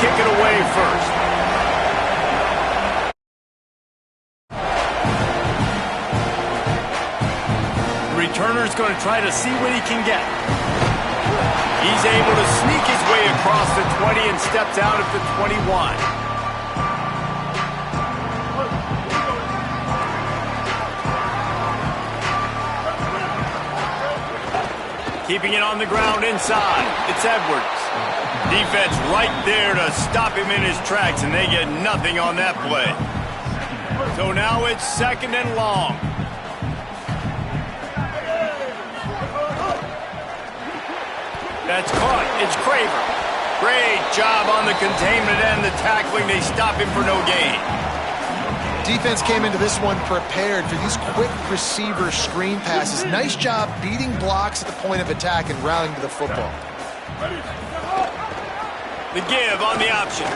kick it away first. The returner's going to try to see what he can get. He's able to sneak his way across the 20 and steps out at the 21. Keeping it on the ground inside. It's Edwards. Defense right there to stop him in his tracks, and they get nothing on that play. So now it's 2nd and long. That's caught. It's Craver. Great job on the containment and the tackling. They stop him for no gain. Defense came into this one prepared for these quick receiver screen passes. Nice job beating blocks at the point of attack and rallying to the football. The give on the option.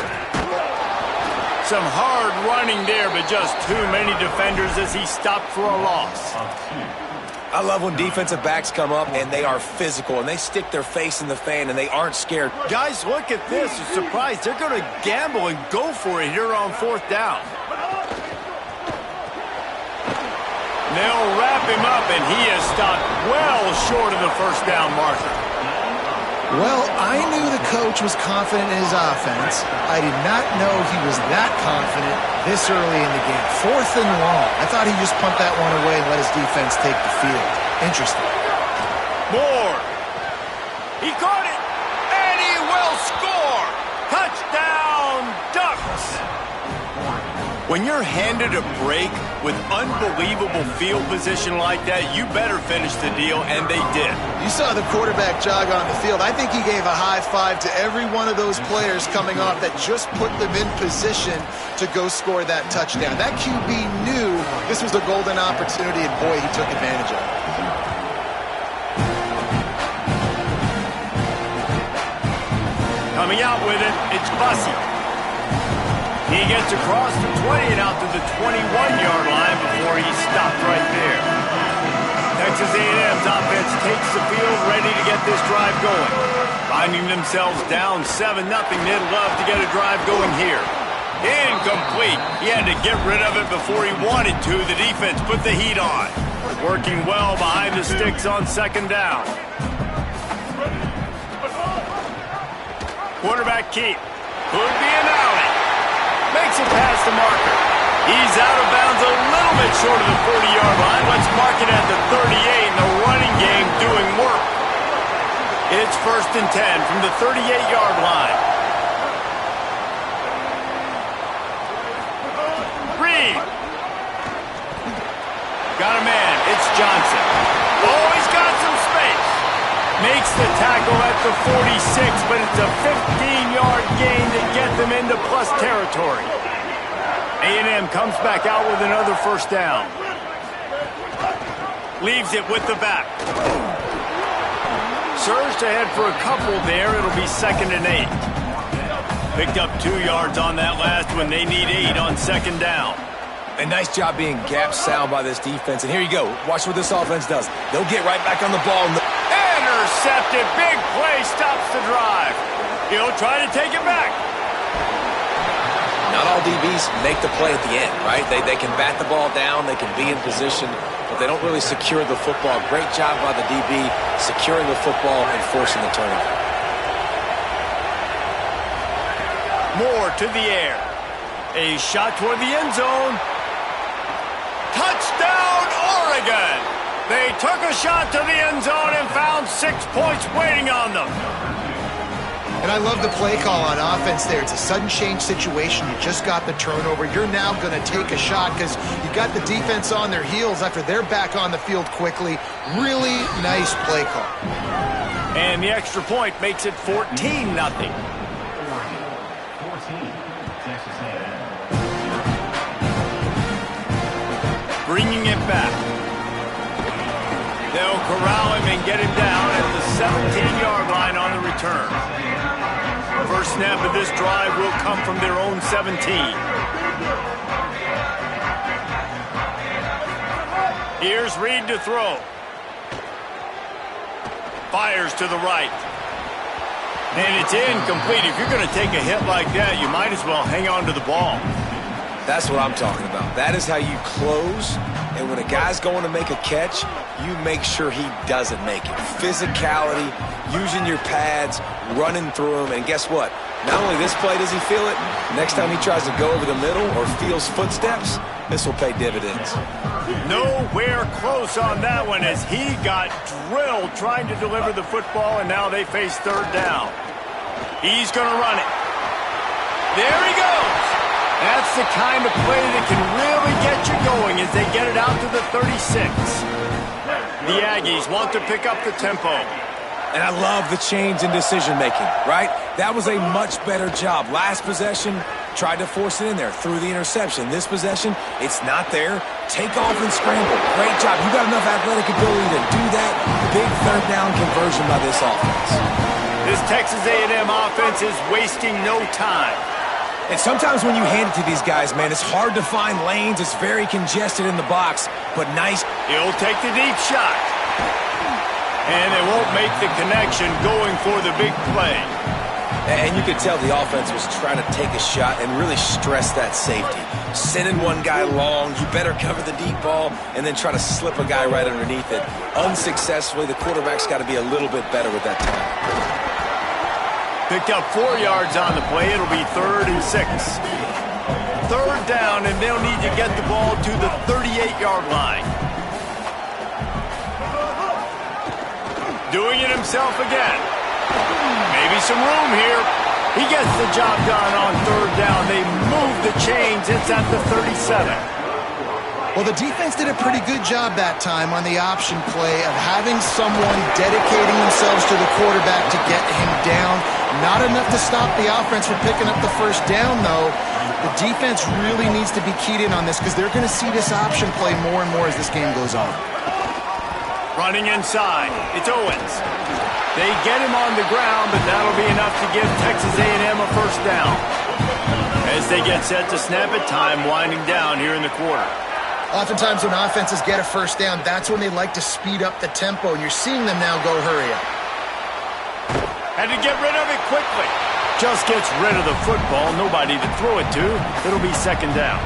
Some hard running there, but just too many defenders as he stopped for a loss. I love when defensive backs come up and they are physical and they stick their face in the fan and they aren't scared. Guys, look at this. You're surprised. They're going to gamble and go for it here on 4th down. They'll wrap him up, and he has stopped well short of the 1st down marker. Well, I knew the coach was confident in his offense. I did not know he was that confident this early in the game. 4th and long. I thought he'd just punt that one away and let his defense take the field. Interesting. Moore. He caught it, and he will score. Touchdown, Ducks. When you're handed a break with unbelievable field position like that, you better finish the deal, and they did. You saw the quarterback jog on the field. I think he gave a high five to every one of those players coming off that just put them in position to go score that touchdown. That QB knew this was a golden opportunity, and boy, he took advantage of it. Coming out with it, it's Bussey. He gets across the 20 and out to the 21-yard line before he's stopped right there. Texas A&M's offense takes the field, ready to get this drive going. Finding themselves down 7-0, they'd love to get a drive going here. Incomplete. He had to get rid of it before he wanted to. The defense put the heat on. Working well behind the sticks on 2nd down. Quarterback keep. Could be an alley. Makes it past the marker. He's out of bounds a little bit short of the 40-yard line. Let's mark it at the 38, and the running game doing work. It's 1st and 10 from the 38-yard line. Reed. Got a man. It's Johnson. Oh, he's got some space. Makes the tackle at the 46, but it's a 15-yard gain to get them into plus territory. A&M comes back out with another 1st down. Leaves it with the back. Surged ahead for a couple there. It'll be 2nd and 8. Picked up 2 yards on that last one. They need 8 on 2nd down. A nice job being gap sound by this defense. And here you go. Watch what this offense does. They'll get right back on the ball. Intercepted. Big play stops the drive. He'll try to take it back. Not all DBs make the play at the end, right? They can bat the ball down. They can be in position, but they don't really secure the football. Great job by the DB securing the football and forcing the turnover. Moore to the air. A shot toward the end zone. Touchdown, Oregon! They took a shot to the end zone and found 6 points waiting on them. And I love the play call on offense there. It's a sudden change situation. You just got the turnover. You're now going to take a shot because you got the defense on their heels after they're back on the field quickly. Really nice play call. And the extra point makes it 14-0. Bringing it back. They'll corral him and get him down at the 17-yard line on the return. First snap of this drive will come from their own 17. Here's Reed to throw. Fires to the right. And it's incomplete. If you're going to take a hit like that, you might as well hang on to the ball. That's what I'm talking about. That is how you close. And when a guy's going to make a catch, you make sure he doesn't make it. Physicality, using your pads, running through them. And guess what? Not only this play does he feel it, next time he tries to go over the middle or feels footsteps, this will pay dividends. Nowhere close on that one as he got drilled trying to deliver the football, and now they face third down. He's going to run it. There he goes. That's the kind of play that can really get you going as they get it out to the 36. The Aggies want to pick up the tempo. And I love the change in decision-making, right? That was a much better job. Last possession, tried to force it in there, threw the interception. This possession, it's not there. Take off and scramble. Great job. You got enough athletic ability to do that. Big third down conversion by this offense. This Texas A&M offense is wasting no time. And sometimes when you hand it to these guys, man, it's hard to find lanes. It's very congested in the box, but nice. He'll take the deep shot. And they won't make the connection going for the big play. And you could tell the offense was trying to take a shot and really stress that safety. Sending one guy long, you better cover the deep ball, and then try to slip a guy right underneath it. Unsuccessfully, the quarterback's got to be a little bit better with that time. Picked up 4 yards on the play. It'll be 3rd and 6. Third down, and they'll need to get the ball to the 38-yard line. Doing it himself again. Maybe some room here. He gets the job done on third down. They move the chains. It's at the 37. Well, the defense did a pretty good job that time on the option play of having someone dedicating themselves to the quarterback to get him down. Not enough to stop the offense from picking up the first down, though. The defense really needs to be keyed in on this because they're going to see this option play more and more as this game goes on. Running inside, it's Owens. They get him on the ground, but that'll be enough to give Texas A&M a first down. As they get set to snap it, time winding down here in the quarter. Oftentimes when offenses get a first down, that's when they like to speed up the tempo, and you're seeing them now go hurry up. Had to get rid of it quickly. Just gets rid of the football, nobody to throw it to. It'll be second down.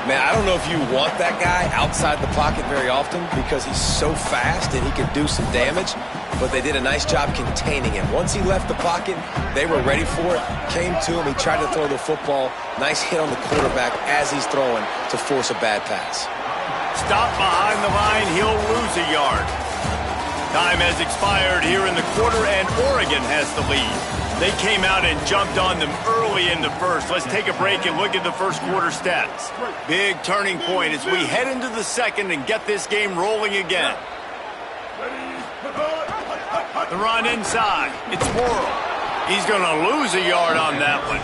Man, I don't know if you want that guy outside the pocket very often because he's so fast and he can do some damage, but they did a nice job containing him. Once he left the pocket, they were ready for it, came to him, he tried to throw the football. Nice hit on the quarterback as he's throwing to force a bad pass. Stop behind the line, he'll lose a yard. Time has expired here in the quarter, and Oregon has the lead. They came out and jumped on them early in the first. Let's take a break and look at the first quarter stats. Big turning point as we head into the second and get this game rolling again. The run inside. It's Morrill. He's going to lose a yard on that one.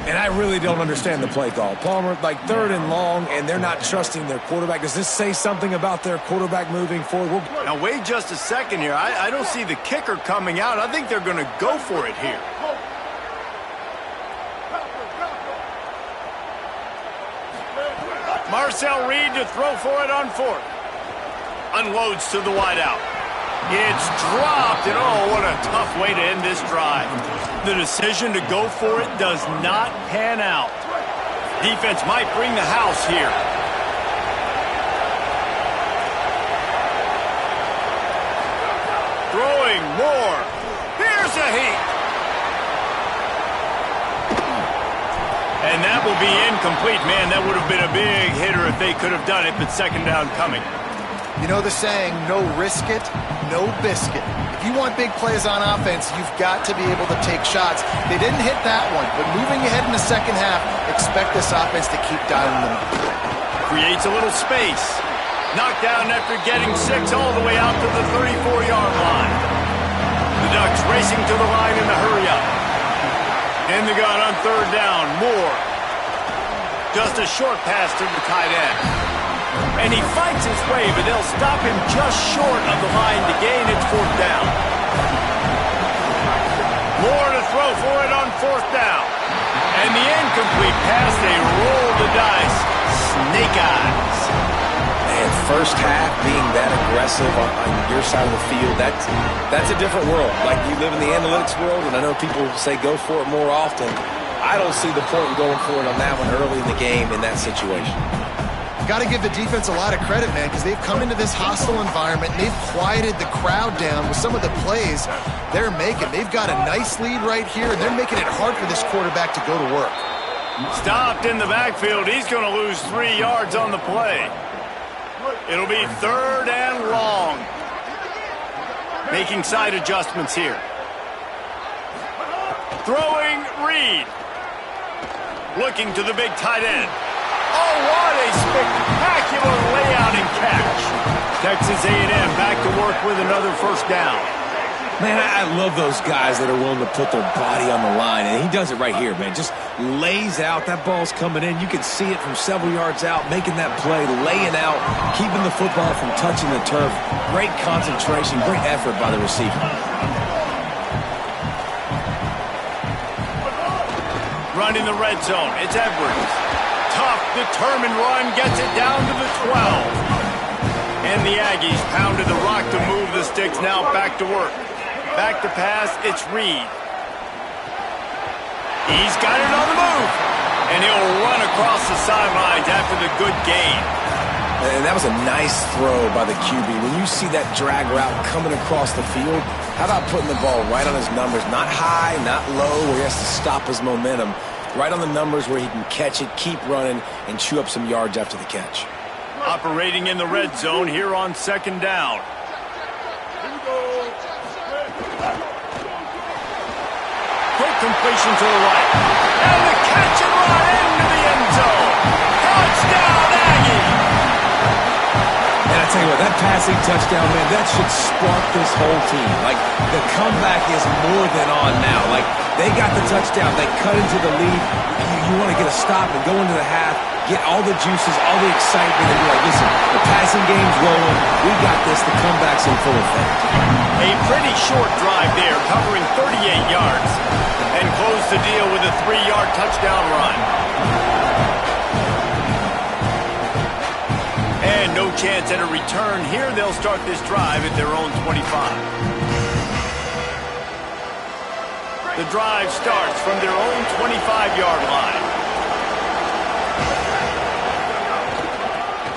And I really don't understand the play call. Palmer, like 3rd and long, and they're not trusting their quarterback. Does this say something about their quarterback moving forward? Now, wait just a second here. I don't see the kicker coming out. I think they're going to go for it here. Marcel Reed to throw for it on 4th. Unloads to the wideout. It's dropped, and oh, what a tough way to end this drive. The decision to go for it does not pan out. Defense might bring the house here. Throwing more. Here's a heat. And that will be incomplete. Man, that would have been a big hitter if they could have done it, but second down coming. You know the saying, no risk it, no biscuit. If you want big plays on offense, you've got to be able to take shots. They didn't hit that one, but moving ahead in the second half, expect this offense to keep dialing them up. Creates a little space. Knocked down after getting 6 all the way out to the 34-yard line. The Ducks racing to the line in the hurry-up. In the gun on third down, Moore. Just a short pass to the tight end. And he fights his way, but they'll stop him just short of the line to gain its 4th down. Moore to throw for it on 4th down. And the incomplete pass, they roll the dice. Snake eyes. Man, And first half being that aggressive on your side of the field, that's a different world. Like, you live in the analytics world, and I know people say go for it more often. I don't see the point in going for it on that one early in the game in that situation. Got to give the defense a lot of credit, man, because they've come into this hostile environment and they've quieted the crowd down with some of the plays they're making. They've got a nice lead right here, and they're making it hard for this quarterback to go to work. Stopped in the backfield. He's going to lose 3 yards on the play. It'll be 3rd and long. Making side adjustments here. Throwing Reed. Looking to the big tight end. Oh, what a spectacular layout and catch. Texas A&M back to work with another first down. Man, I love those guys that are willing to put their body on the line, and he does it right here, man. Just lays out. That ball's coming in. You can see it from several yards out, making that play, laying out, keeping the football from touching the turf. Great concentration, great effort by the receiver. Running the red zone. It's Edwards. Tough, determined run, gets it down to the 12. And the Aggies pounded the rock to move the sticks, now back to work. Back to pass, it's Reed. He's got it on the move. And he'll run across the sidelines after the good gain. And that was a nice throw by the QB. When you see that drag route coming across the field, how about putting the ball right on his numbers? Not high, not low, where he has to stop his momentum. Right on the numbers where he can catch it, keep running, and chew up some yards after the catch. Operating in the red zone here on 2nd down. Quick completion to the right. And the catch and run into the end zone. Touchdown, Aggie! And I tell you what, that passing touchdown, man, that should spark this whole team. Like, the comeback is more than on now. Like, they got the touchdown. They cut into the lead. You want to get a stop and go into the half, get all the juices, all the excitement, and be like, listen, the passing game's rolling. We got this. The comeback's in full effect. A pretty short drive there, covering 38 yards. And close the deal with a 3-yard touchdown run. And no chance at a return here. They'll start this drive at their own 25. The drive starts from their own 25-yard line.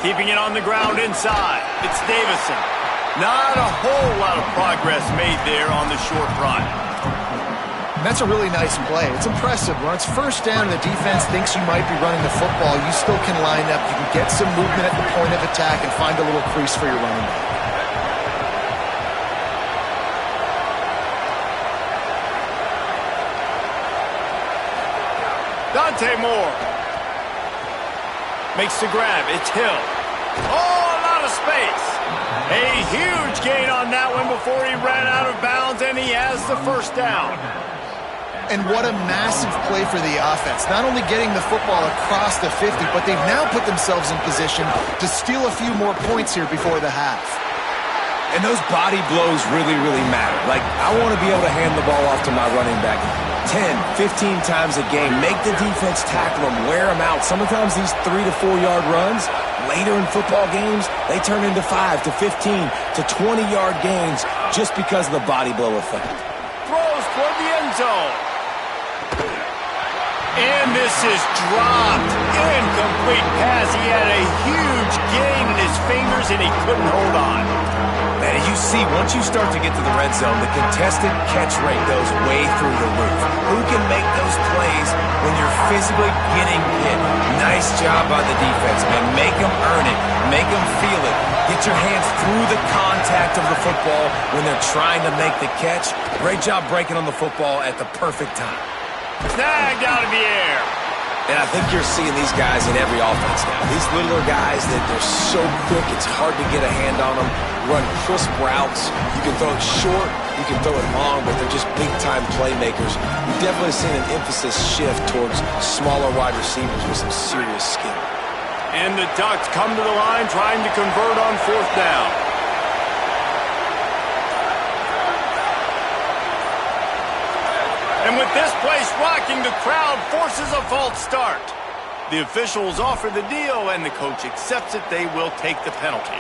Keeping it on the ground inside. It's Davison. Not a whole lot of progress made there on the short run. That's a really nice play. It's impressive. When it's first down and the defense thinks you might be running the football, you still can line up. You can get some movement at the point of attack and find a little crease for your running back. Dante Moore makes the grab. It's Hill. Oh, a lot of space. A huge gain on that one before he ran out of bounds, and he has the first down. And what a massive play for the offense. Not only getting the football across the 50, but they've now put themselves in position to steal a few more points here before the half. And those body blows really, really matter. Like, I want to be able to hand the ball off to my running back 10, 15 times a game. Make the defense tackle them, wear them out. Sometimes these 3 to 4 yard runs, later in football games, they turn into 5 to 15 to 20 yard gains just because of the body blow effect. Throws toward the end zone. And this is dropped. Incomplete pass. He had a huge gain in his fingers, and he couldn't hold on. Man, as you see, once you start to get to the red zone, the contested catch rate goes way through the roof. Who can make those plays when you're physically getting hit? Nice job by the defense, man. Make them earn it. Make them feel it. Get your hands through the contact of the football when they're trying to make the catch. Great job breaking on the football at the perfect time. Snagged out of the air. And I think you're seeing these guys in every offense now. These littler guys that they're so quick, it's hard to get a hand on them. Run crisp routes. You can throw it short, you can throw it long, but they're just big-time playmakers. You've definitely seen an emphasis shift towards smaller wide receivers with some serious skill. And the Ducks come to the line trying to convert on 4th down. And with this place rocking, the crowd forces a false start. The officials offer the deal, and the coach accepts it. They will take the penalty.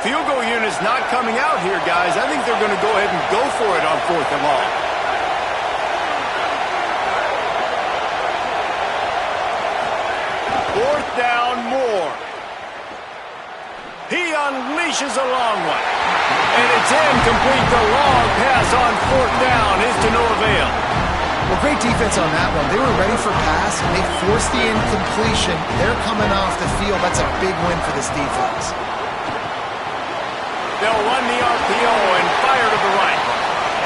Field goal unit's not coming out here, guys. I think they're going to go ahead and go for it on 4th and long. Fourth down, more. He unleashes a long one. And it's incomplete. The long pass on 4th down is to no avail. Well, great defense on that one. They were ready for pass, and they forced the incompletion. They're coming off the field. That's a big win for this defense. They'll run the RPO and fire to the right.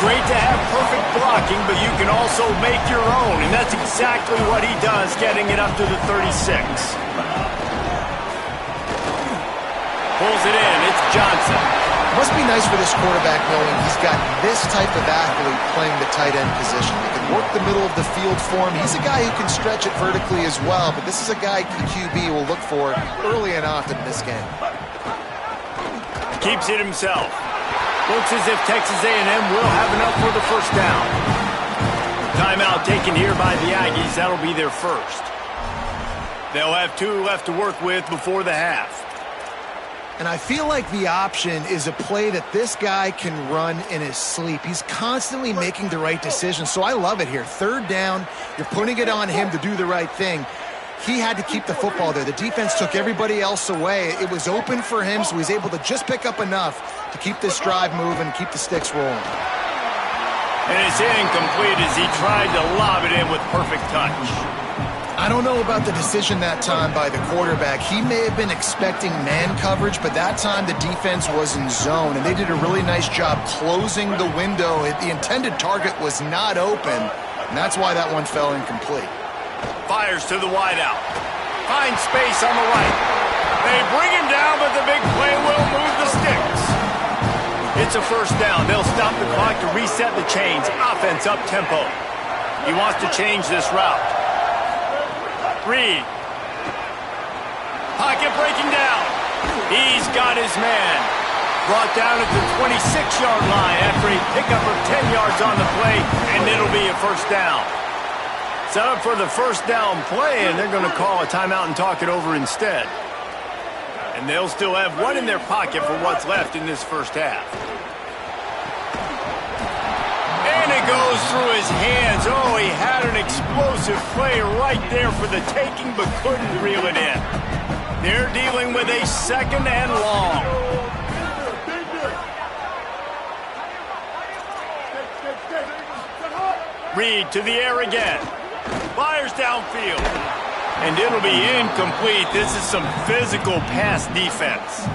Great to have perfect blocking, but you can also make your own, and that's exactly what he does, getting it up to the 36. Pulls it in. It's Johnson. Must be nice for this quarterback knowing he's got this type of athlete playing the tight end position. He can work the middle of the field for him. He's a guy who can stretch it vertically as well, but this is a guy the QB will look for early and often in this game. Keeps it himself. Looks as if Texas A&M will have enough for the first down. Timeout taken here by the Aggies. That'll be their first. They'll have 2 left to work with before the half. And I feel like the option is a play that this guy can run in his sleep. He's constantly making the right decision, so I love it here. 3rd down, you're putting it on him to do the right thing. He had to keep the football there. The defense took everybody else away. It was open for him, so he's able to just pick up enough to keep this drive moving, keep the sticks rolling. And it's incomplete as he tried to lob it in with perfect touch. I don't know about the decision that time by the quarterback. He may have been expecting man coverage, but that time the defense was in zone, and they did a really nice job closing the window. The intended target was not open, and that's why that one fell incomplete. Fires to the wideout. Finds space on the right. They bring him down, but the big play will move the sticks. It's a first down. They'll stop the clock to reset the chains. Offense up tempo. He wants to change this route. Reed. Pocket breaking down. He's got his man. Brought down at the 26-yard line after a pickup of 10 yards on the play, and it'll be a first down. Set up for the first down play, and they're going to call a timeout and talk it over instead. And they'll still have 1 in their pocket for what's left in this first half. And it goes through his hands. Oh, he had an explosive play right there for the taking, but couldn't reel it in. They're dealing with a 2nd and long. Reed to the air again. Fires downfield. And it'll be incomplete. This is some physical pass defense.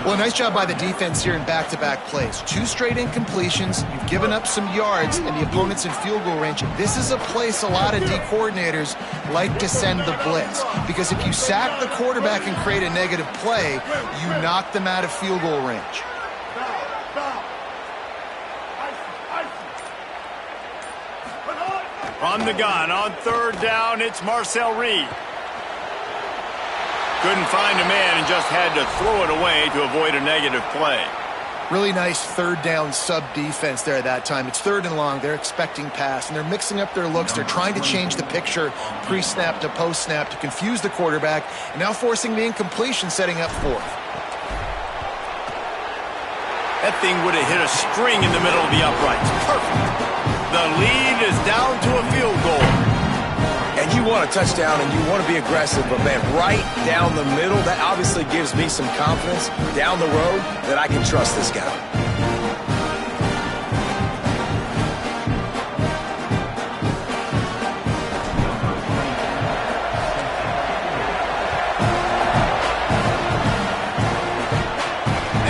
Well, nice job by the defense here in back-to-back plays. 2 straight incompletions. You've given up some yards, and the opponent's in field goal range. This is a place a lot of D coordinators like to send the blitz, because if you sack the quarterback and create a negative play, you knock them out of field goal range. From the gun on 3rd down, it's Marcel Reed. Couldn't find a man and just had to throw it away to avoid a negative play. Really nice 3rd down sub-defense there that time. It's 3rd and long. They're expecting pass, and they're mixing up their looks. They're trying to change the picture pre-snap to post-snap to confuse the quarterback, and now forcing the incompletion, setting up 4th. That thing would have hit a string in the middle of the uprights. Perfect. The lead is down to a field goal. And you want a touchdown and you want to be aggressive, but man, right down the middle, that obviously gives me some confidence down the road that I can trust this guy.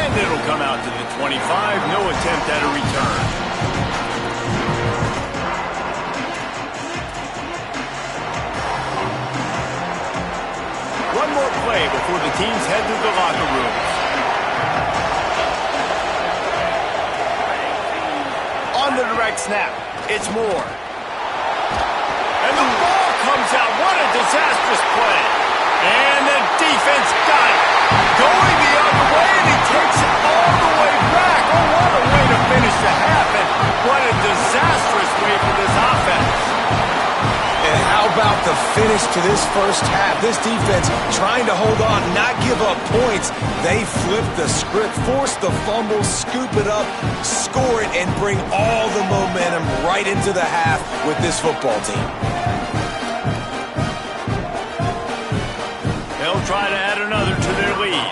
And it'll come out to the 25. No attempt at a return. One more play before the teams head to the locker rooms. On the direct snap, it's Moore. And the ball comes out. What a disastrous play. And the defense got it. Going the other way, and he takes it all the way back. Oh, what a way to finish the half. finish to this first half. This defense trying to hold on, not give up points. They flip the script, force the fumble, scoop it up, score it, and bring all the momentum right into the half with this football team. They'll try to add another to their lead.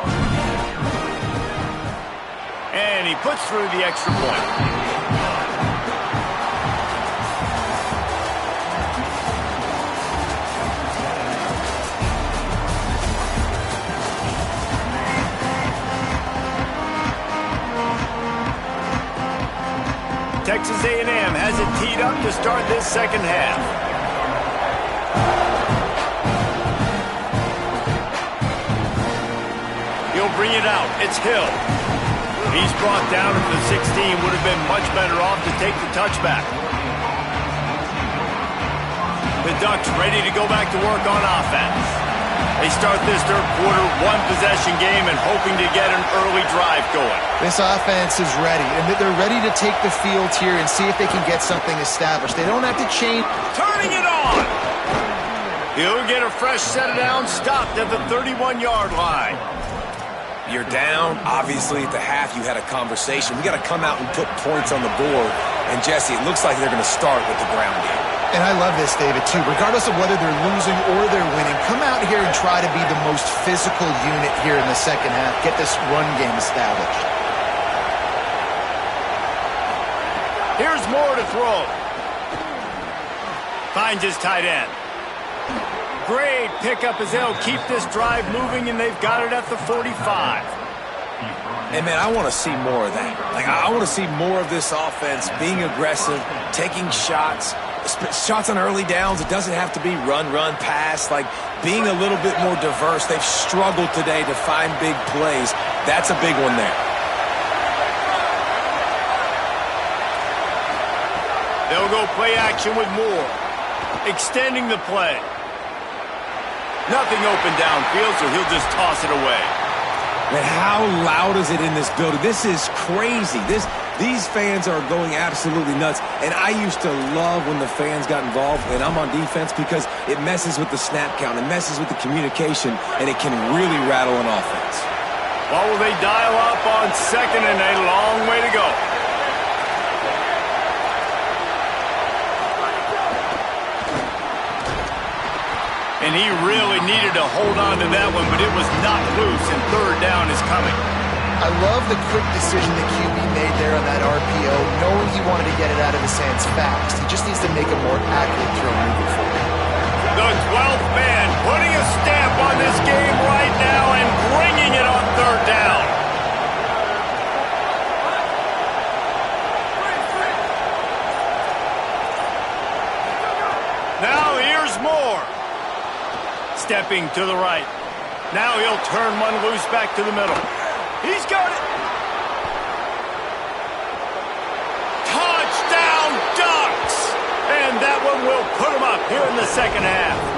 And he puts through the extra point. Texas A&M has it teed up to start this second half. He'll bring it out. It's Hill. He's brought down at the 16. Would have been much better off to take the touchback. The Ducks ready to go back to work on offense. They start this third quarter one-possession game and hoping to get an early drive going. This offense is ready, and they're ready to take the field here and see if they can get something established. They don't have to change. Turning it on! He'll get a fresh set of downs stopped at the 31-yard line. You're down. Obviously, at the half, you had a conversation. We got to come out and put points on the board. And, Jesse, it looks like they're going to start with the ground game. And I love this, David, too. Regardless of whether they're losing or they're winning, come out here and try to be the most physical unit here in the second half. Get this run game established. Here's Moore to throw. Finds his tight end. Great pickup as they'll keep this drive moving, and they've got it at the 45. And, man, I want to see more of that. Like, I want to see more of this offense being aggressive, taking shots on early downs. It doesn't have to be run, pass. Like, being a little bit more diverse. They've struggled today to find big plays. That's a big one there. They'll go play action with Moore. Extending the play. Nothing open downfield, so he'll just toss it away. Man, how loud is it in this building? This is crazy. These fans are going absolutely nuts. And I used to love when the fans got involved, and I'm on defense, because it messes with the snap count, it messes with the communication, and it can really rattle an offense. Well, will they dial up on second and a long way to go? And he really needed to hold on to that one, but it was not loose, and third down is coming. I love the quick decision that QB made there on that RPO, knowing he wanted to get it out of his hands fast. He just needs to make a more accurate throw moving forward. The 12th man putting a stamp on this game right now and bringing it on third down. Now here's Moore. Stepping to the right. Now he'll turn one loose back to the middle. He's got it. Touchdown, Ducks! And that one will put him up here in the second half.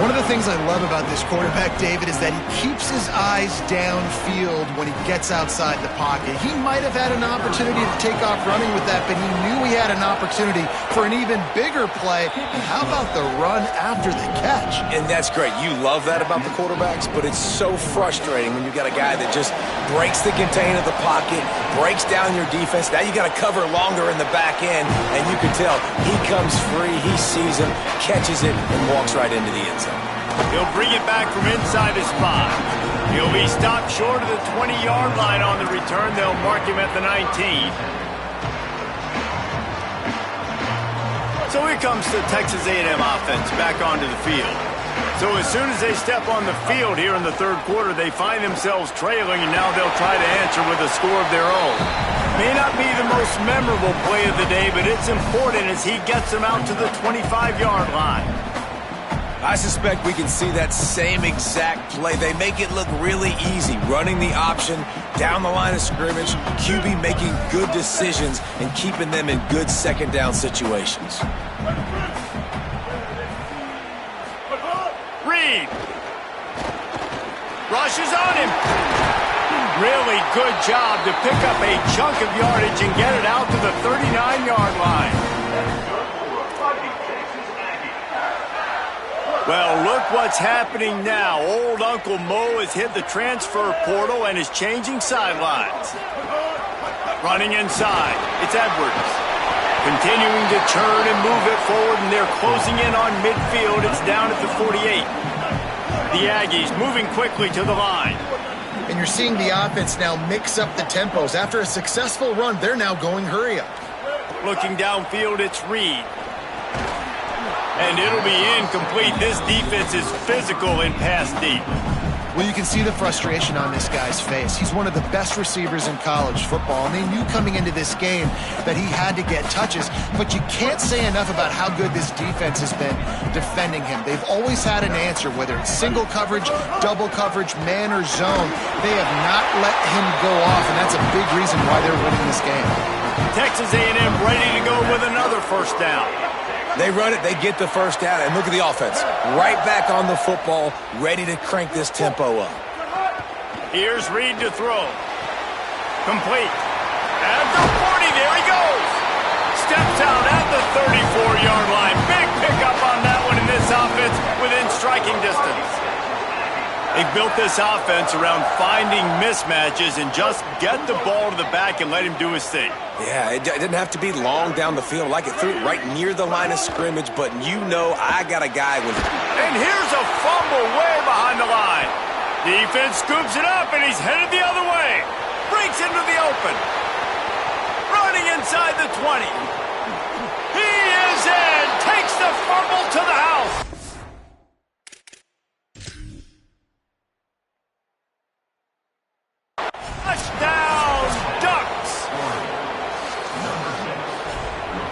One of the things I love about this quarterback, David, is that he keeps his eyes downfield when he gets outside the pocket. He might have had an opportunity to take off running with that, but he knew he had an opportunity for an even bigger play. And how about the run after the catch? And that's great. You love that about the quarterbacks, but it's so frustrating when you got a guy that just breaks the contain of the pocket, breaks down your defense. Now you got to cover longer in the back end, and you can tell he comes free, he sees him, catches it, and walks right into the end zone. He'll bring it back from inside his 5. He'll be stopped short of the 20-yard line on the return. They'll mark him at the 19. So here comes the Texas A&M offense back onto the field. So as soon as they step on the field here in the third quarter, they find themselves trailing, and now they'll try to answer with a score of their own. May not be the most memorable play of the day, but it's important as he gets them out to the 25-yard line. I suspect we can see that same exact play. They make it look really easy, running the option down the line of scrimmage, QB making good decisions and keeping them in good second down situations. Reed rushes on him. Really good job to pick up a chunk of yardage and get it out to the 39-yard line. Well, look what's happening now. Old Uncle Mo has hit the transfer portal and is changing sidelines. Running inside, it's Edwards. Continuing to turn and move it forward, and they're closing in on midfield. It's down at the 48. The Aggies moving quickly to the line. And you're seeing the offense now mix up the tempos. After a successful run, they're now going hurry up. Looking downfield, it's Reed. And it'll be incomplete. This defense is physical and pass deep. Well, you can see the frustration on this guy's face. He's one of the best receivers in college football, and they knew coming into this game that he had to get touches, but you can't say enough about how good this defense has been defending him. They've always had an answer, whether it's single coverage, double coverage, man or zone. They have not let him go off, and that's a big reason why they're winning this game. Texas A&M ready to go with another first down. They run it, they get the first down, and look at the offense. Right back on the football, ready to crank this tempo up. Here's Reed to throw. Complete. At the 40, there he goes. Steps out at the 34-yard line. Big pickup on that one in this offense within striking distance. They built this offense around finding mismatches and just get the ball to the back and let him do his thing. Yeah, it didn't have to be long down the field. Like it threw it right near the line of scrimmage, but you know I got a guy with it. And here's a fumble way behind the line. Defense scoops it up, and he's headed the other way. Breaks into the open. Running inside the 20. He is in. Takes the fumble to the house. Touchdown, Ducks!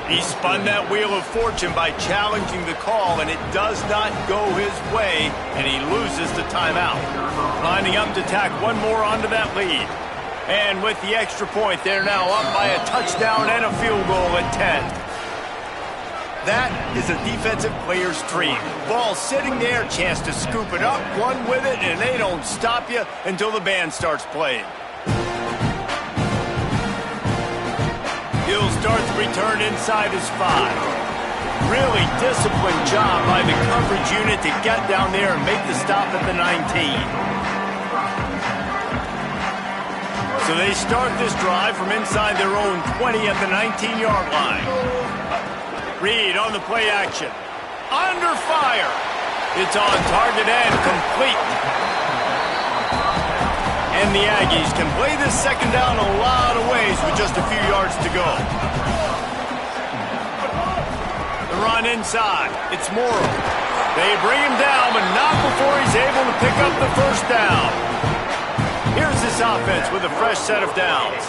He spun that wheel of fortune by challenging the call, and it does not go his way, and he loses the timeout. Lining up to tack one more onto that lead. And with the extra point, they're now up by a touchdown and a field goal at 10. That is a defensive player's dream. Ball sitting there, chance to scoop it up, run with it, and they don't stop you until the band starts playing. He'll start the return inside his 5. Really disciplined job by the coverage unit to get down there and make the stop at the 19. So they start this drive from inside their own 20 at the 19-yard line. Reed on the play action. Under fire. It's on target and complete. And the Aggies can play this second down a lot of ways with just a few yards to go. The run inside. It's Morrow. They bring him down, but not before he's able to pick up the first down. Here's this offense with a fresh set of downs.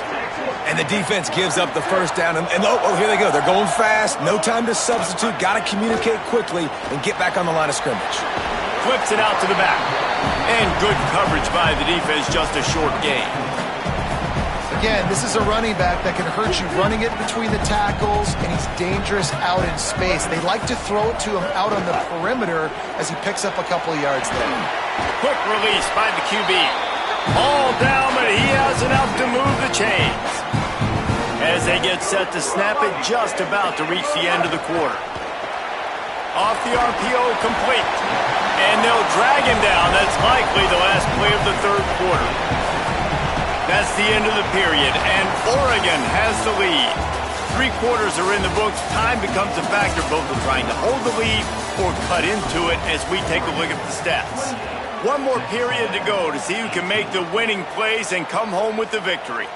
And the defense gives up the first down. And oh, here they go. They're going fast. No time to substitute. Got to communicate quickly and get back on the line of scrimmage. Flips it out to the back. And good coverage by the defense, just a short gain. Again, this is a running back that can hurt you running it between the tackles, and he's dangerous out in space. They like to throw it to him out on the perimeter as he picks up a couple of yards there. Quick release by the QB. All down, but he has enough to move the chains. As they get set to snap it, just about to reach the end of the quarter. Off the RPO, complete. And they'll drag him down. That's likely the last play of the third quarter. That's the end of the period, and Oregon has the lead. 3 quarters are in the books. Time becomes a factor, both of trying to hold the lead or cut into it as we take a look at the stats. One more period to go to see who can make the winning plays and come home with the victory.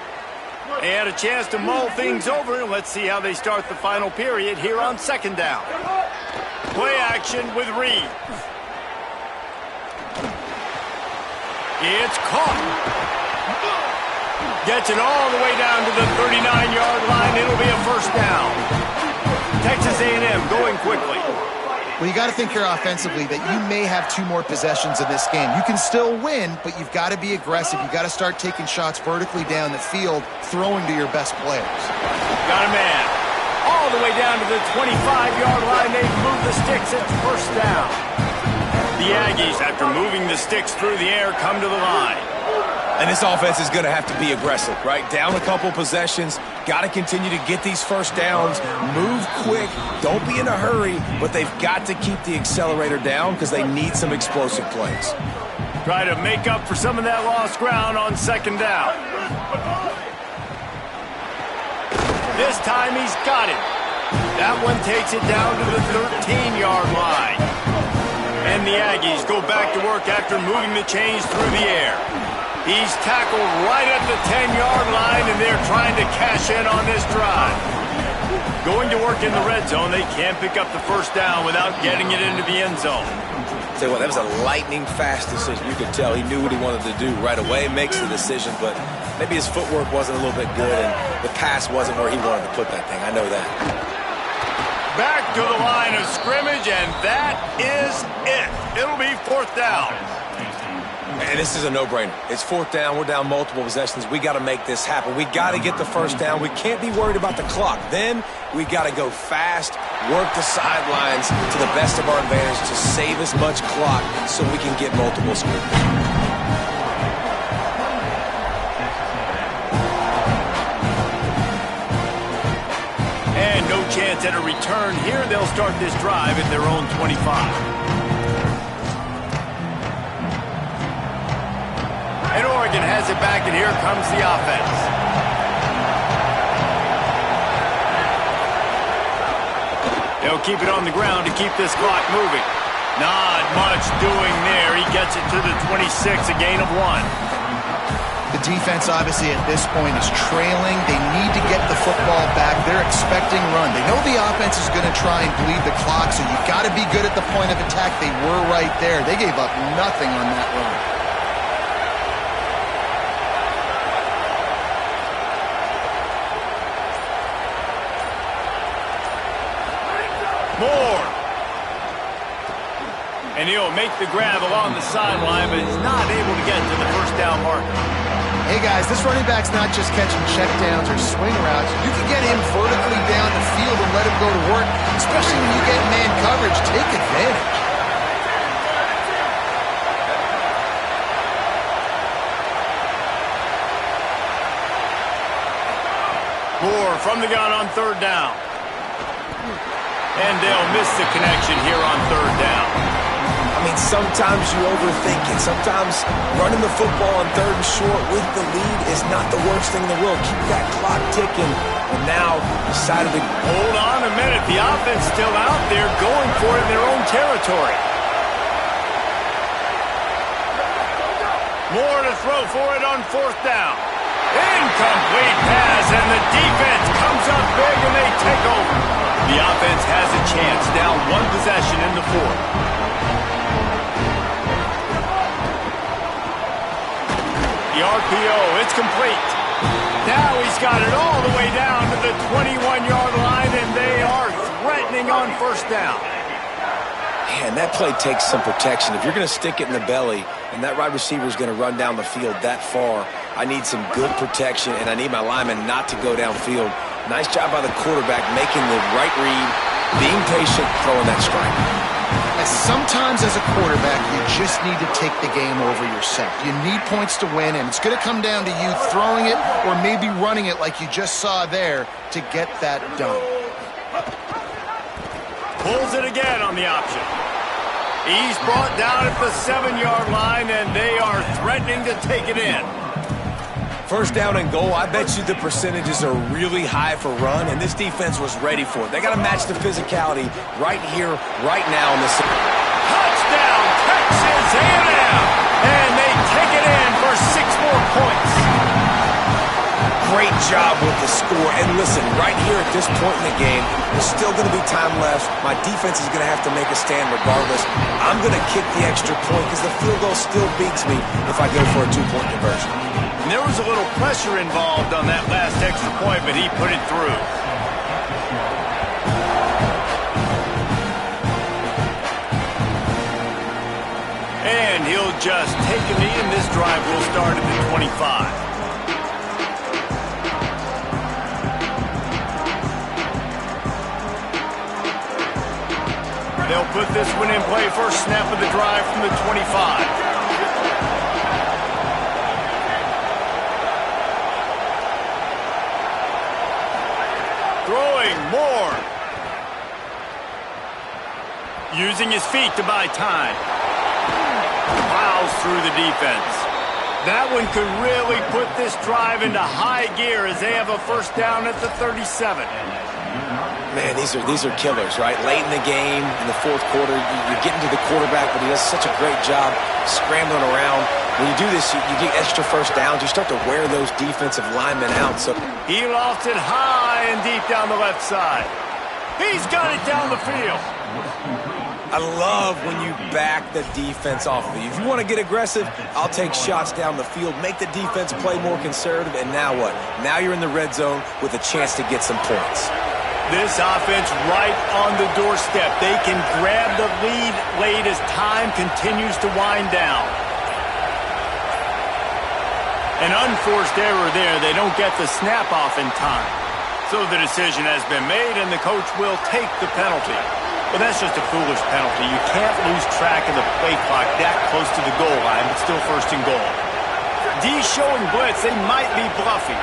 They had a chance to mull things over. Let's see how they start the final period here on second down. Play action with Reed. It's caught. Gets it all the way down to the 39-yard line. It'll be a first down. Texas A&M going quickly. Well, you got to think here offensively that you may have 2 more possessions in this game. You can still win, but you've got to be aggressive. You've got to start taking shots vertically down the field, throwing to your best players. Got a man. All the way down to the 25-yard line. They've moved the sticks. It's first down. The Aggies, after moving the sticks through the air, come to the line. And this offense is going to have to be aggressive, right? Down a couple possessions, got to continue to get these first downs, move quick, don't be in a hurry, but they've got to keep the accelerator down because they need some explosive plays. Try to make up for some of that lost ground on second down. This time he's got it. That one takes it down to the 13-yard line. And the Aggies go back to work after moving the chains through the air. He's tackled right at the 10-yard line, and they're trying to cash in on this drive. Going to work in the red zone, they can't pick up the first down without getting it into the end zone. Tell you what, that was a lightning-fast decision. You could tell he knew what he wanted to do right away, makes the decision, but maybe his footwork wasn't a little bit good, and the pass wasn't where he wanted to put that thing. I know that. Back to the line of scrimmage, and that is it. It'll be fourth down. And this is a no-brainer. It's fourth down. We're down multiple possessions. We got to make this happen. We got to get the first down. We can't be worried about the clock. Then we got to go fast, work the sidelines to the best of our advantage to save as much clock so we can get multiple scores. And no chance at a return here. They'll start this drive at their own 25. And Oregon has it back, and here comes the offense. They'll keep it on the ground to keep this clock moving. Not much doing there. He gets it to the 26, a gain of 1. The defense, obviously, at this point is trailing. They need to get the football back. They're expecting run. They know the offense is going to try and bleed the clock, so you've got to be good at the point of attack. They were right there. They gave up nothing on that run. Moore. And he'll make the grab along the sideline, but he's not able to get to the first down marker. Hey, guys, this running back's not just catching checkdowns or swing routes. You can get him vertically down the field and let him go to work, especially when you get man coverage. Take advantage. Moore from the gun on third down. And they'll miss the connection here on third down. I mean, sometimes you overthink it. Sometimes running the football on third and short with the lead is not the worst thing in the world. Keep that clock ticking. And now decided to... Hold on a minute. The offense still out there going for it in their own territory. Moore to throw for it on fourth down. Incomplete pass, and the defense comes up big, and they take over. The offense has a chance, down one possession in the fourth. The RPO, it's complete. Now he's got it all the way down to the 21-yard line, and they are threatening on first down. Man, that play takes some protection. If you're going to stick it in the belly and that wide receiver is going to run down the field that far, I need some good protection, and I need my lineman not to go downfield. Nice job by the quarterback making the right read, being patient, throwing that strike. Sometimes as a quarterback, you just need to take the game over yourself. You need points to win, and it's going to come down to you throwing it or maybe running it like you just saw there to get that done. Pulls it again on the option. He's brought down at the 7-yard line, and they are threatening to take it in. First down and goal, I bet you the percentages are really high for run, and this defense was ready for it. They got to match the physicality right here, right now in this. Touchdown, Texas A&M! And they take it in for 6 more points. Great job with the score. And listen, right here at this point in the game, there's still going to be time left. My defense is going to have to make a stand regardless. I'm going to kick the extra point because the field goal still beats me if I go for a 2-point conversion. And there was a little pressure involved on that last extra point, but he put it through. And he'll just take a knee, and this drive will start at the 25. They'll put this one in play. First snap of the drive from the 25. throwing more. Using his feet to buy time. Plows through the defense. That one could really put this drive into high gear as they have a first down at the 37. Man, these are killers, right? Late in the game, in the fourth quarter, you're getting to the quarterback, but he does such a great job scrambling around. When you do this, you get extra first downs. You start to wear those defensive linemen out. So he lofts it high and deep down the left side. He's got it down the field. I love when you back the defense off of you. If you want to get aggressive, I'll take shots down the field, make the defense play more conservative, and now what? Now you're in the red zone with a chance to get some points. This offense right on the doorstep. They can grab the lead late as time continues to wind down. An unforced error there. They don't get the snap off in time. So the decision has been made, and the coach will take the penalty. But that's just a foolish penalty. You can't lose track of the play clock that close to the goal line, but still first and goal. D showing blitz. They might be bluffing.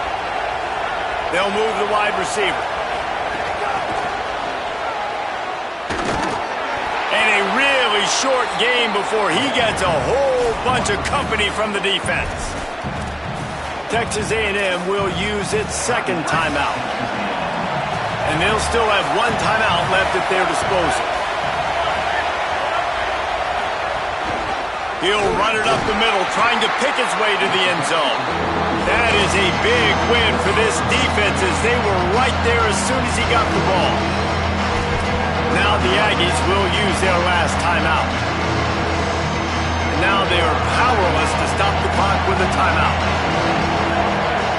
They'll move the wide receiver. And a really short game before he gets a whole bunch of company from the defense. Texas A&M will use its second timeout. And they'll still have one timeout left at their disposal. He'll run it up the middle, trying to pick his way to the end zone. That is a big win for this defense as they were right there as soon as he got the ball. Now the Aggies will use their last timeout. And now they are powerless to stop the clock with a timeout.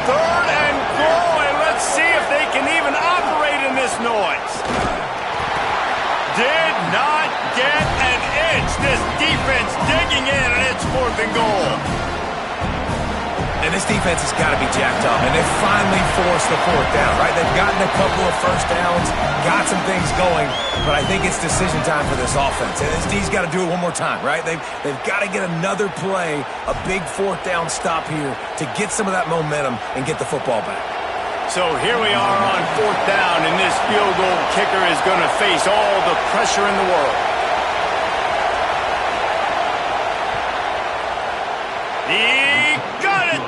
Third and goal, and let's see if they can even operate in this noise. Did not get an inch. This defense digging in, and it's fourth and goal. And this defense has got to be jacked up, and they've finally forced the fourth down, right? They've gotten a couple of first downs, got some things going, but I think it's decision time for this offense. And this D's got to do it one more time, right? They've got to get another play, a big fourth down stop here to get some of that momentum and get the football back. So here we are on fourth down, and this field goal kicker is going to face all the pressure in the world. He got it!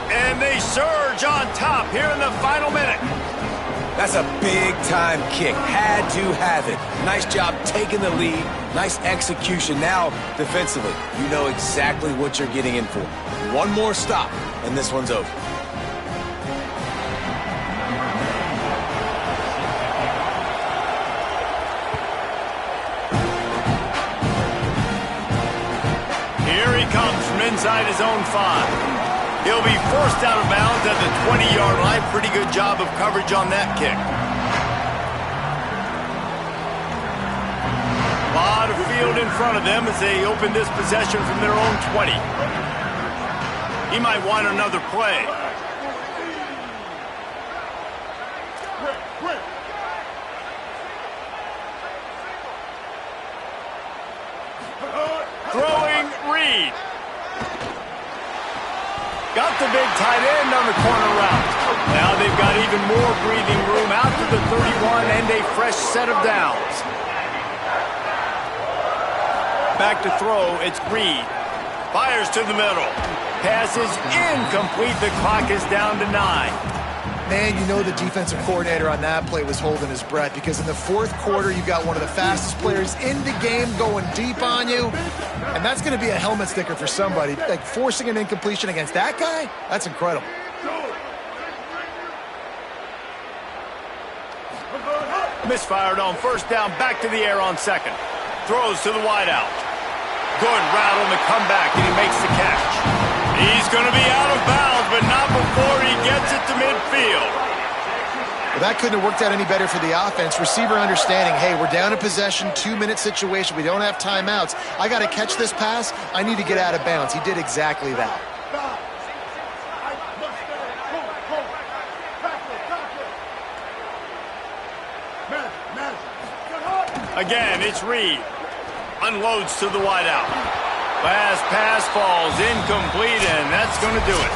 And they surge on top here in the final minute. That's a big-time kick. Had to have it. Nice job taking the lead. Nice execution. Now, defensively, you know exactly what you're getting in for. One more stop, and this one's over. Here he comes from inside his own 5. He'll be forced out of bounds at the 20-yard line. Pretty good job of coverage on that kick. A lot of field in front of them as they open this possession from their own 20. He might want another play. Throwing Reed. Got the big tight end on the corner route. Now they've got even more breathing room out to the 31 and a fresh set of downs. Back to throw, it's Reed. Fires to the middle. Pass is incomplete. The clock is down to 9. Man, you know the defensive coordinator on that play was holding his breath because in the fourth quarter, you got one of the fastest players in the game going deep on you, and that's going to be a helmet sticker for somebody. Like forcing an incompletion against that guy, that's incredible. Misfired on first down, back to the air on second. Throws to the wideout. Good route on the comeback, and he makes the catch. He's going to be out of bounds, but not before he gets it to midfield. Well, that couldn't have worked out any better for the offense. Receiver understanding, hey, we're down a possession, 2-minute situation. We don't have timeouts. I got to catch this pass. I need to get out of bounds. He did exactly that. Again, it's Reed. Unloads to the wideout. Last pass falls incomplete, and that's going to do it.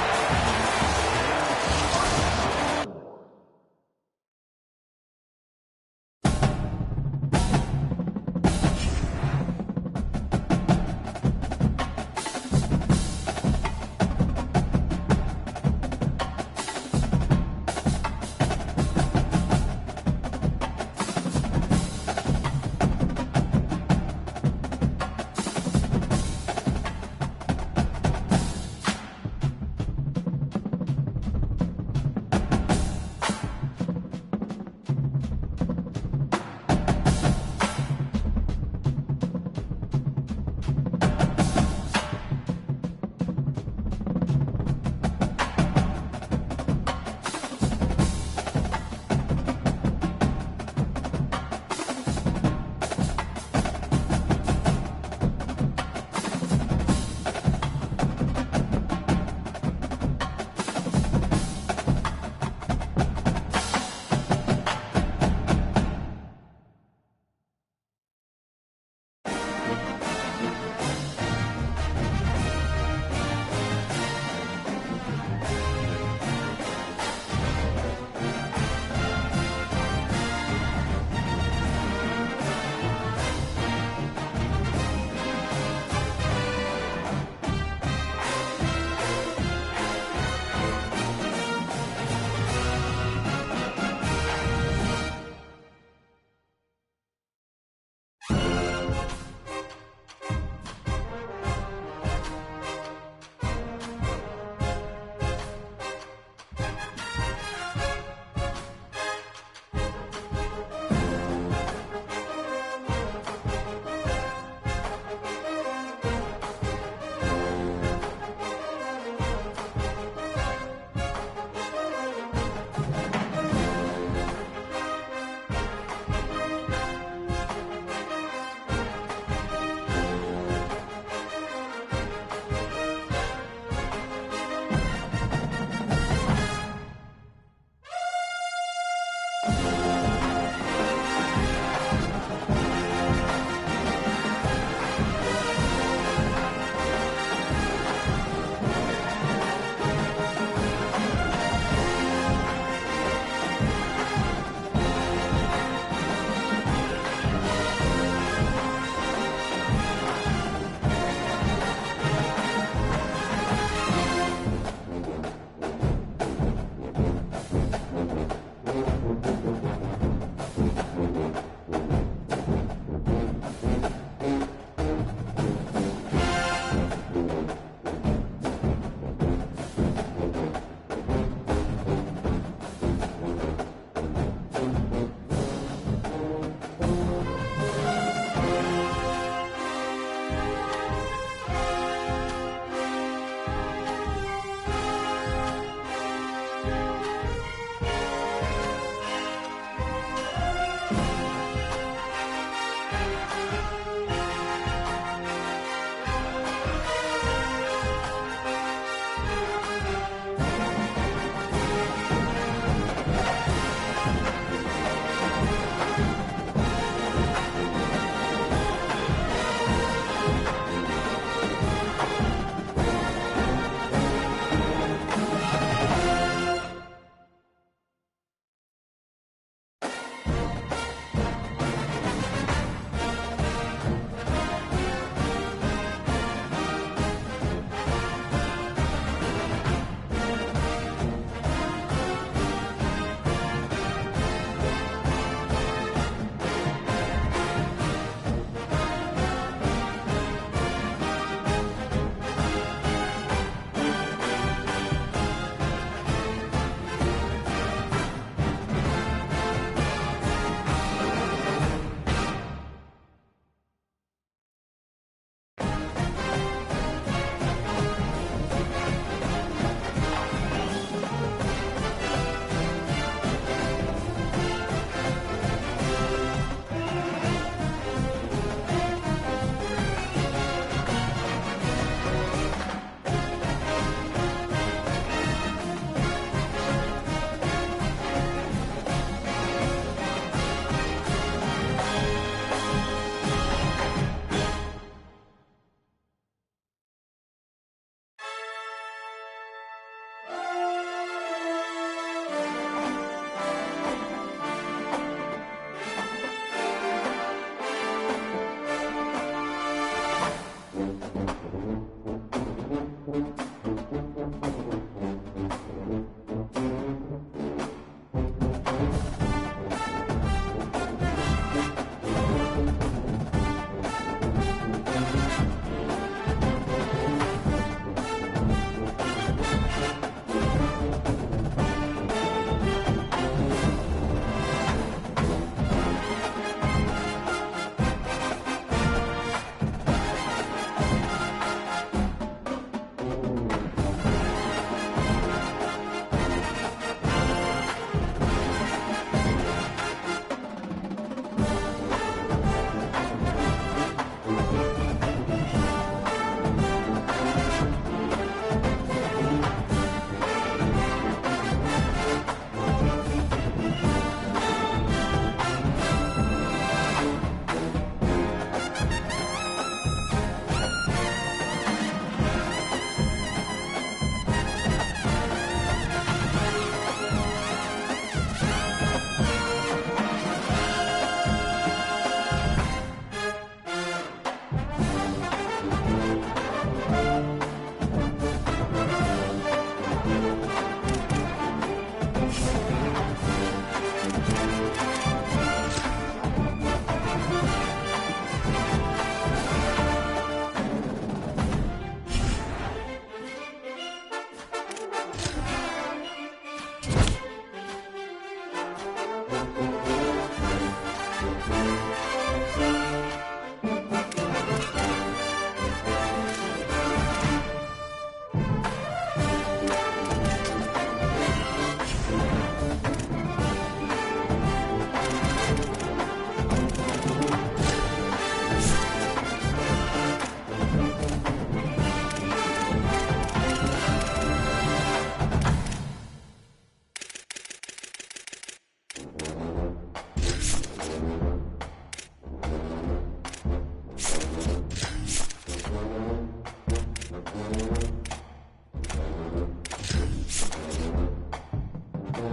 So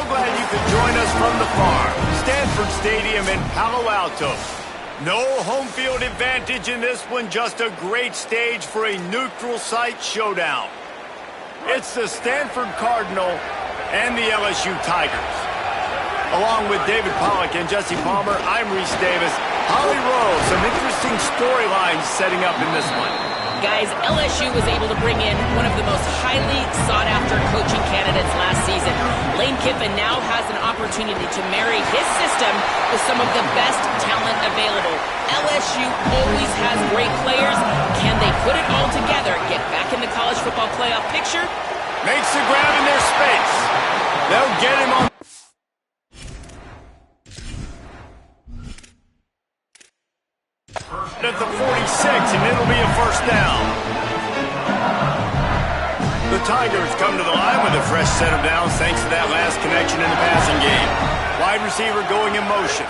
glad you could join us from the farm, Stanford Stadium in Palo Alto. No home field advantage in this one, just a great stage for a neutral site showdown. It's the Stanford Cardinal and the LSU Tigers. Along with David Pollack and Jesse Palmer, I'm Reese Davis. Holly Rowe, some interesting storylines setting up in this one. Guys, LSU was able to bring in one of the most highly sought-after coaching candidates last season. Lane Kiffin now has an opportunity to marry his system with some of the best talent available. LSU always has great players. Can they put it all together, get back in the college football playoff picture? Makes the grab in their space. They'll get him on. At the 46, and it'll be a first down. The Tigers come to the line with a fresh set of downs thanks to that last connection in the passing game. Wide receiver going in motion.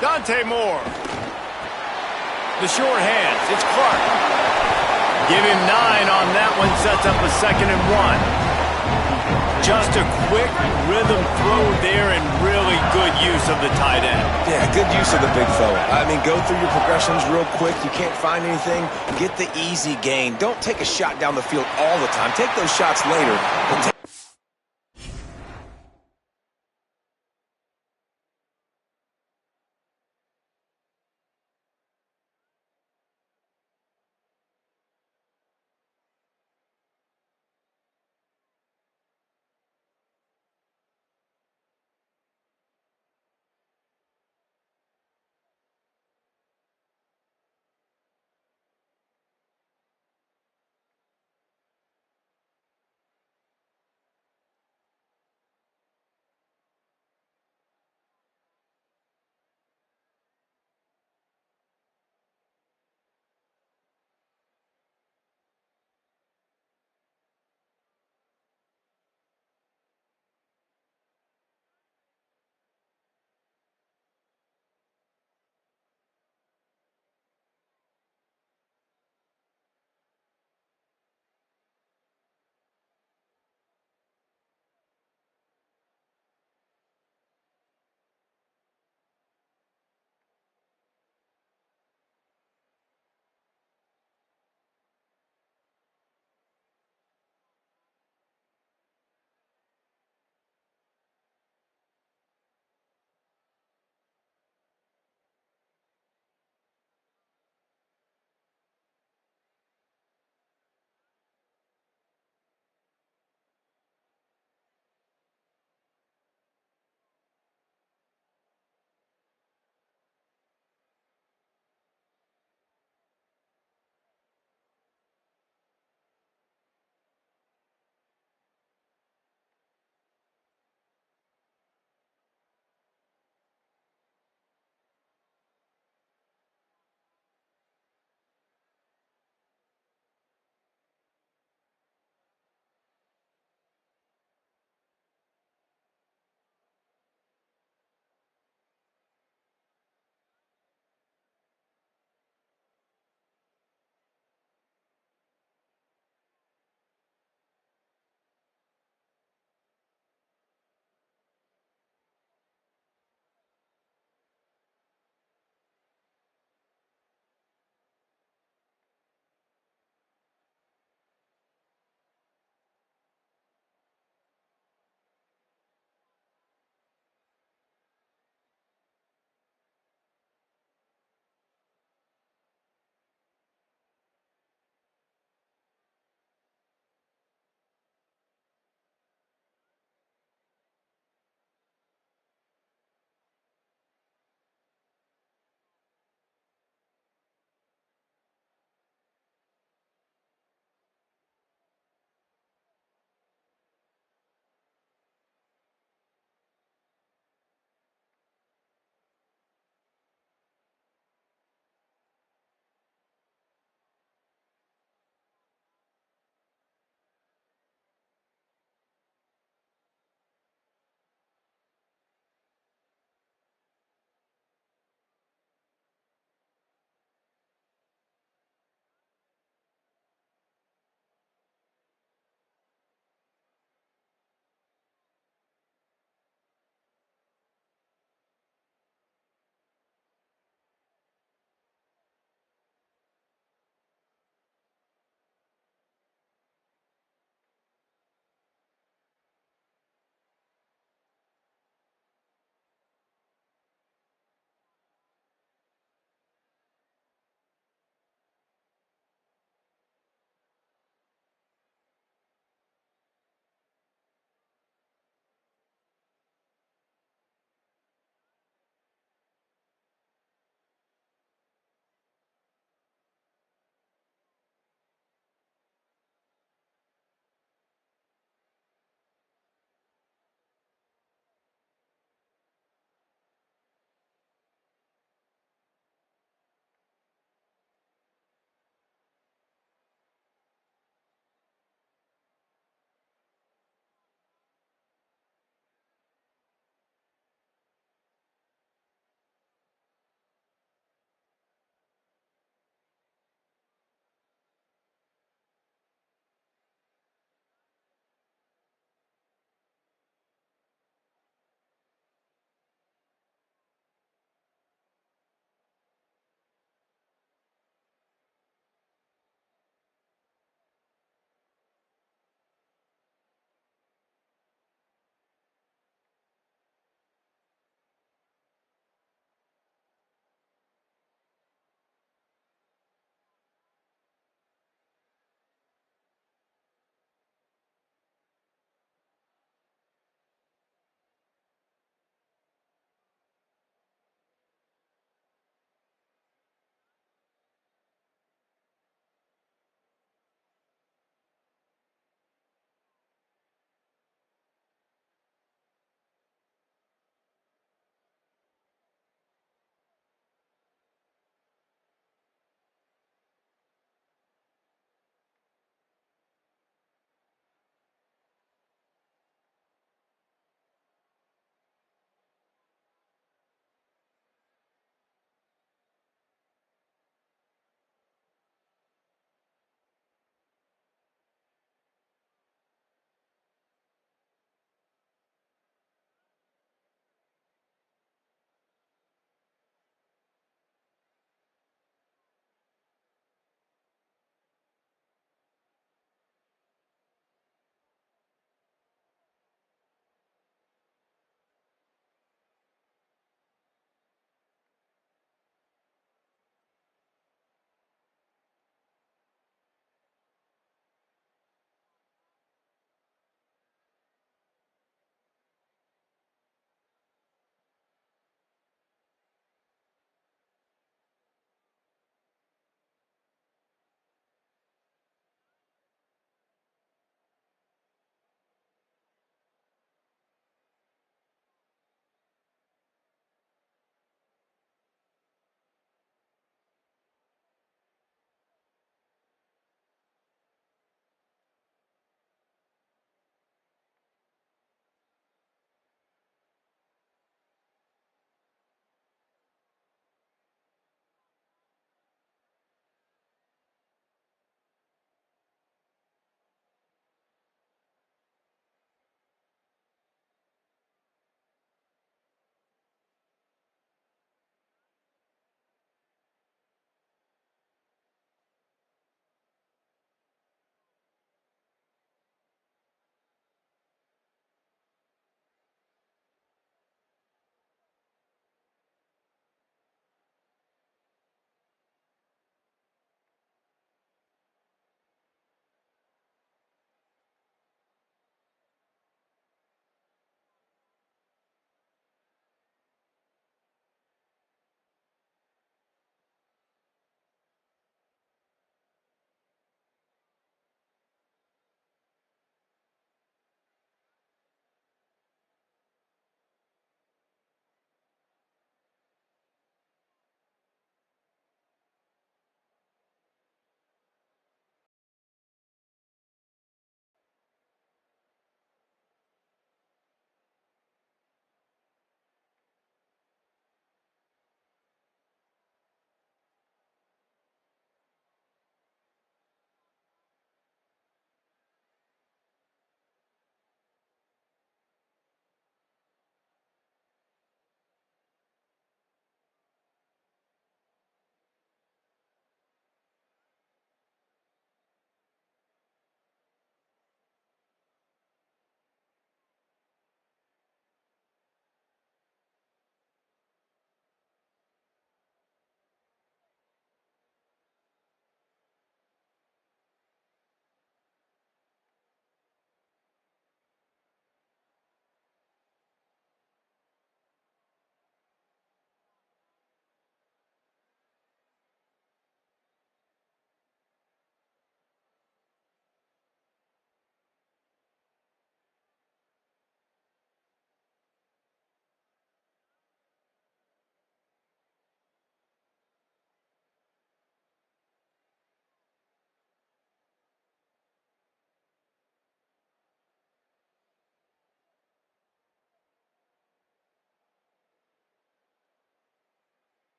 Dante Moore. The short hands. It's Clark. Give him 9 on that one. Sets up a 2nd and 1. Just a quick rhythm throw there and really good use of the tight end. Yeah, good use of the big fella. I mean, go through your progressions real quick. You can't find anything. Get the easy gain. Don't take a shot down the field all the time. Take those shots later.